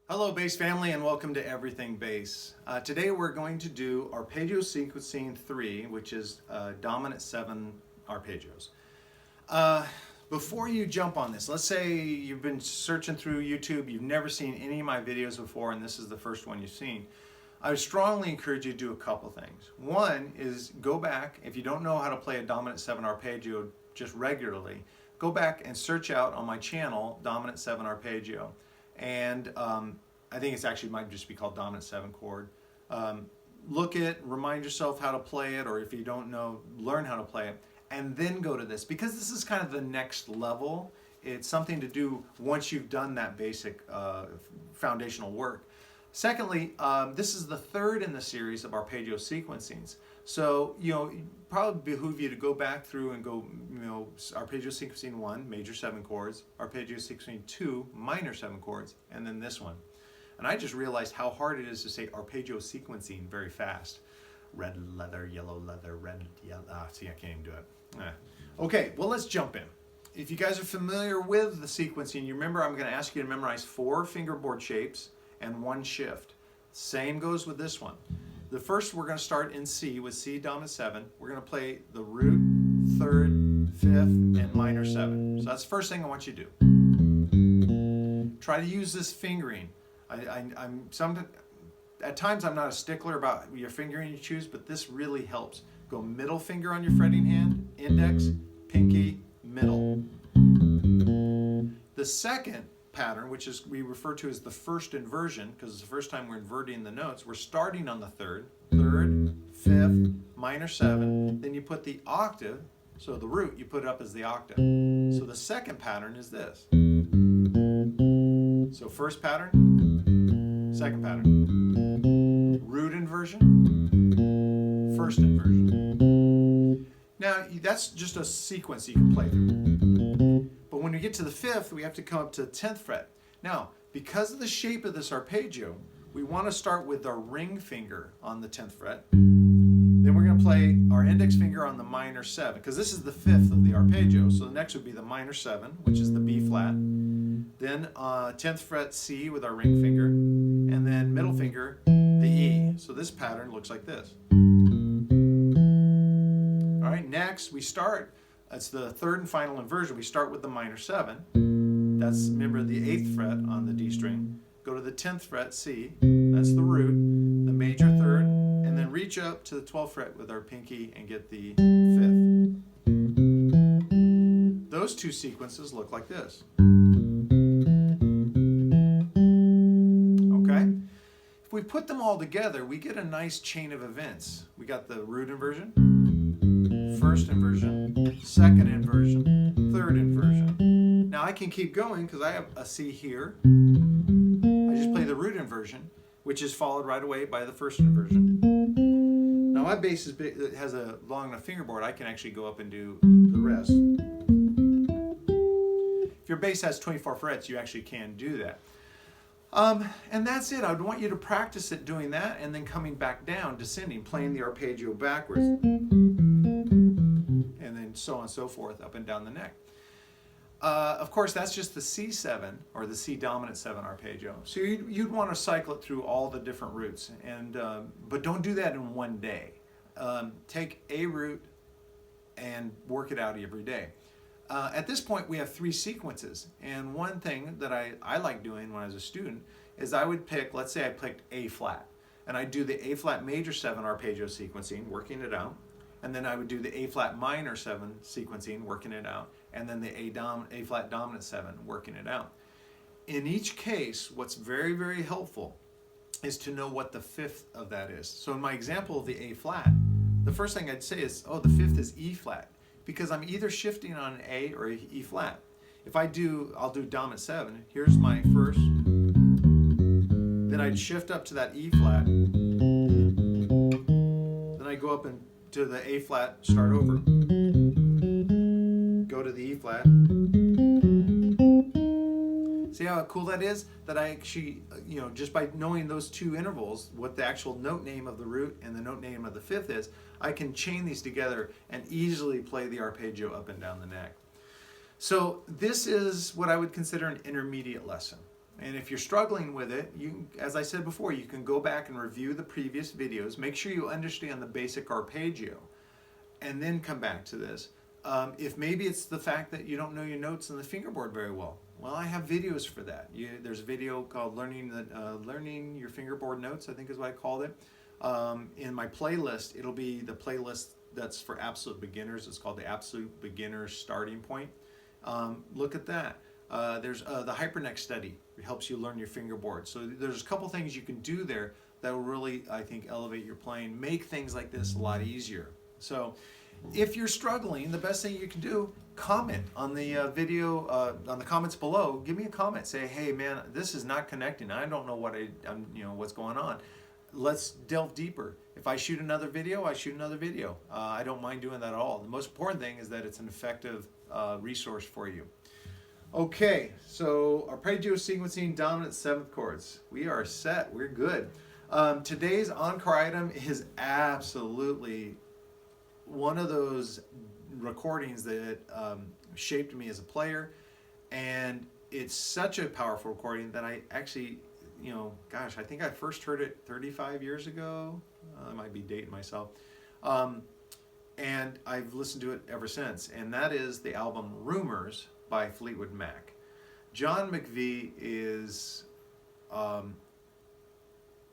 Hello bass family and welcome to Everything Bass. Today we're going to do Arpeggio Sequencing 3, which is dominant 7 arpeggios. Before you jump on this, let's say you've been searching through YouTube, you've never seen any of my videos before and this is the first one you've seen. I would strongly encourage you to do a couple things. One is go back, if you don't know how to play a dominant 7 arpeggio just regularly, go back and search out on my channel dominant 7 arpeggio. And I think it's actually might just be called dominant 7 chord. Look at, remind yourself how to play it, or if you don't know, learn how to play it, and then go to this, because this is kind of the next level. It's something to do once you've done that basic foundational work. Secondly, this is the third in the series of arpeggio sequencings. So, it probably behoove you to go back through and go, arpeggio sequencing 1, major 7 chords, arpeggio sequencing 2, minor 7 chords, and then this one. And I just realized how hard it is to say arpeggio sequencing very fast. Red leather, yellow leather, red, yellow, see, I can't even do it. Okay, well, let's jump in. If you guys are familiar with the sequencing, you remember I'm going to ask you to memorize 4 fingerboard shapes and 1 shift. Same goes with this one. The first, we're going to start in C with C dominant 7. We're going to play the root, 3rd, 5th, and minor 7. So that's the first thing I want you to do. Try to use this fingering. At times I'm not a stickler about your fingering you choose, but this really helps. Go middle finger on your fretting hand, index, pinky, middle. The second pattern, which is we refer to as the first inversion, because it's the first time we're inverting the notes. We're starting on the 3rd, 5th, minor 7, then you put the octave, so the root, you put it up as the octave. So the second pattern is this. So first pattern, second pattern, root inversion, first inversion. Now that's just a sequence you can play through. But when we get to the 5th, we have to come up to the 10th fret. Now, because of the shape of this arpeggio, we want to start with our ring finger on the 10th fret. Then we're going to play our index finger on the minor 7, because this is the 5th of the arpeggio. So the next would be the minor 7, which is the B flat. Then 10th fret C with our ring finger, and then middle finger, the E. So this pattern looks like this. All right, next we start. That's the 3rd and final inversion. We start with the minor 7. That's, remember, the 8th fret on the D string. Go to the 10th fret, C. That's the root, the major 3rd, and then reach up to the 12th fret with our pinky and get the 5th. Those two sequences look like this. Okay? If we put them all together, we get a nice chain of events. We got the root inversion, first inversion, second inversion, third inversion. Now I can keep going because I have a C here. I just play the root inversion, which is followed right away by the first inversion. Now my bass has a long enough fingerboard, I can actually go up and do the rest. If your bass has 24 frets, you actually can do that. And that's it. I would want you to practice it doing that and then coming back down, descending, playing the arpeggio backwards. And then so on and so forth, up and down the neck. Of course, that's just the C7, or the C dominant 7 arpeggio. So you'd want to cycle it through all the different roots, but don't do that in one day. Take a root and work it out every day. At this point, we have 3 sequences, and one thing that I like doing when I was a student is I would pick, let's say I picked A flat, and I'd do the A flat major 7 arpeggio sequencing, working it out. And then I would do the A flat minor 7 sequencing, working it out, and then the A flat dominant 7, working it out. In each case, what's very, very helpful is to know what the 5th of that is. So in my example of the A flat, the first thing I'd say is, oh, the 5th is E flat, because I'm either shifting on an A or E flat. If I'll do dominant 7, here's my first, then I'd shift up to that E flat, then I go up and to the A flat, start over, go to the E flat. See how cool that is? That I actually, just by knowing those 2 intervals, what the actual note name of the root and the note name of the 5th is, I can chain these together and easily play the arpeggio up and down the neck. So this is what I would consider an intermediate lesson. And if you're struggling with it, as I said before, you can go back and review the previous videos. Make sure you understand the basic arpeggio, and then come back to this. If maybe it's the fact that you don't know your notes in the fingerboard very well, well, I have videos for that. There's a video called Learning Your Fingerboard Notes, I think is what I called it. In my playlist, it'll be the playlist that's for absolute beginners. It's called the Absolute Beginner Starting Point. Look at that. There's the Hyperneck study. It helps you learn your fingerboard. So there's a couple things you can do there that will really, I think, elevate your playing, make things like this a lot easier. So if you're struggling, the best thing you can do, comment on the video, on the comments below. Give me a comment. Say, hey man, this is not connecting. I don't know what's going on. Let's delve deeper. If I shoot another video, I shoot another video. I don't mind doing that at all. The most important thing is that it's an effective resource for you. Okay, so arpeggio sequencing dominant 7th chords. We are set. We're good. Today's encore item is absolutely one of those recordings that shaped me as a player, and it's such a powerful recording that I actually, I think I first heard it 35 years ago. I might be dating myself. And I've listened to it ever since, and that is the album Rumors by Fleetwood Mac. John McVie is,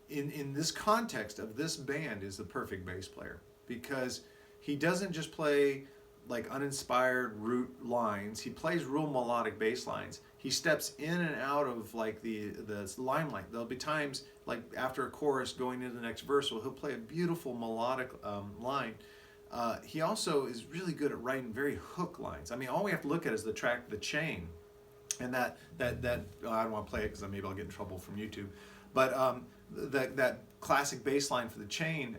in this context of this band, is the perfect bass player, because he doesn't just play like uninspired root lines. He plays real melodic bass lines. He steps in and out of like the limelight. There'll be times like after a chorus going into the next verse, he'll play a beautiful melodic line. He also is really good at writing very hook lines. I mean, all we have to look at is the track, The Chain, and that I don't want to play it because maybe I'll get in trouble from YouTube. But that classic bass line for The Chain,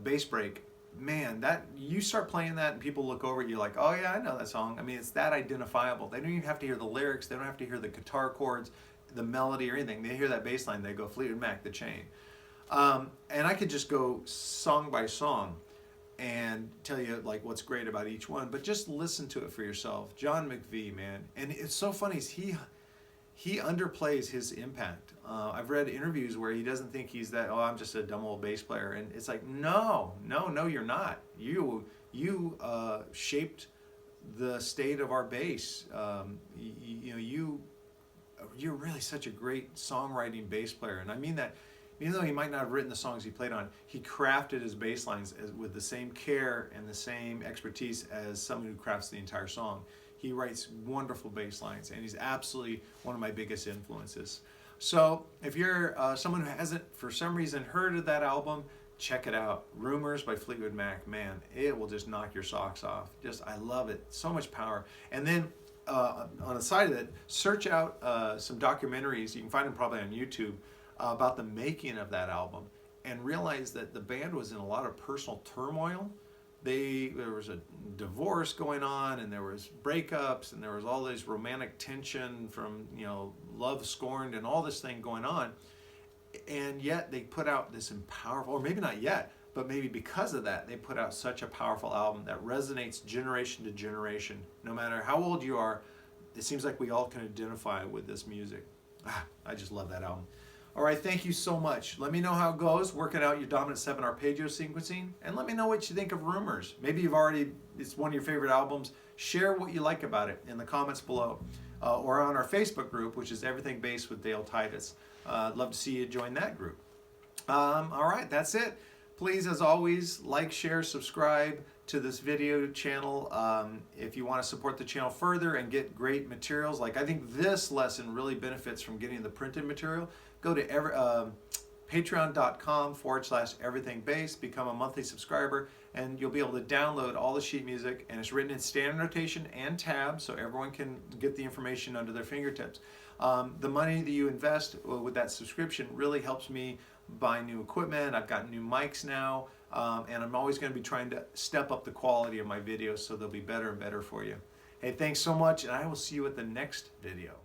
bass break. Man, that you start playing that and people look over at you like, oh yeah, I know that song. I mean, it's that identifiable. They don't even have to hear the lyrics. They don't have to hear the guitar chords, the melody or anything. They hear that bass line, they go Fleetwood Mac, The Chain. And I could just go song by song and tell you like what's great about each one, but just listen to it for yourself. John McVie, man. And it's so funny, he underplays his impact. I've read interviews where he doesn't think he's that, oh, I'm just a dumb old bass player. And it's like, no, you're not. You shaped the state of our bass. You're really such a great songwriting bass player. And I mean that, even though he might not have written the songs he played on, he crafted his bass lines with the same care and the same expertise as someone who crafts the entire song. He writes wonderful bass lines, and he's absolutely one of my biggest influences. So if you're someone who hasn't, for some reason, heard of that album, check it out. Rumors by Fleetwood Mac. Man, it will just knock your socks off. I love it. So much power. And then on the side of it, search out some documentaries. You can find them probably on YouTube about the making of that album, and realize that the band was in a lot of personal turmoil. There was a divorce going on, and there was breakups, and there was all this romantic tension from love scorned and all this thing going on, and yet they put out this powerful, or maybe not yet, but maybe because of that, they put out such a powerful album that resonates generation to generation. No matter how old you are, it seems like we all can identify with this music. I just love that album. All right, thank you so much. Let me know how it goes, working out your dominant 7 arpeggio sequencing, and let me know what you think of Rumors. Maybe it's one of your favorite albums. Share what you like about it in the comments below, or on our Facebook group, which is Everything Bass with Dale Titus. I'd love to see you join that group. All right, that's it. Please, as always, like, share, subscribe to this video channel. If you want to support the channel further and get great materials, like I think this lesson really benefits from getting the printed material, go to patreon.com/everythingbass, become a monthly subscriber, and you'll be able to download all the sheet music, and it's written in standard notation and tabs so everyone can get the information under their fingertips. The money that you invest with that subscription really helps me buy new equipment. I've got new mics now, and I'm always going to be trying to step up the quality of my videos so they'll be better and better for you. Hey, thanks so much, and I will see you at the next video.